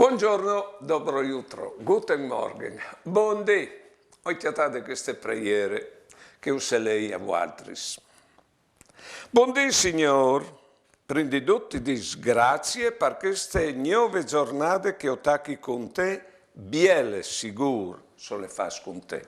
Buongiorno, dobro jutro, guten Morgen, buon dì. Oiatate queste preghiere che usa lei a Waltris. Buon dì, signor. Prendi tutti disgrazie per queste nuove giornate che ho tacchi con te, biele sicuro, se le fas con te.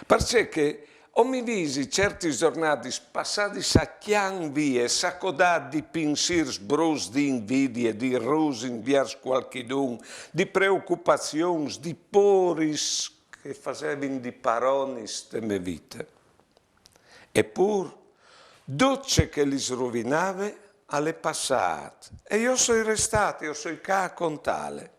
Perché ho mi visi certi giornati passati sacchian vie, saccodà di pensieri brus di invidie, di rusin vers qualchidun, di preoccupazioni, di poris che facevano di paronis de me vita. Eppur, duce che li srovinave, alle passate, e io sono restato, io sono qua con tale.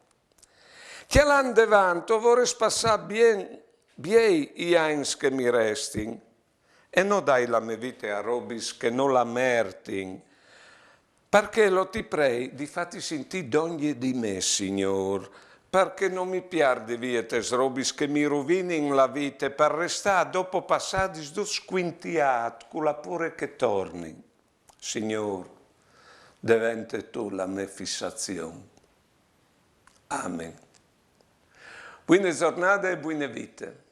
Che l'an davanti vorrei passare bien i anni che mi restin, e non dai la mia vita a robis che non la mertin, perché lo ti prei di fatti sentire d'ogni di me, Signor, perché non mi piardi via tes robis che mi rovinin la vita per restare dopo passati sto squintiat, con la pure che torni. Signor, diventa tu la mia fissazione. Amen. Buone giornate e buone vite.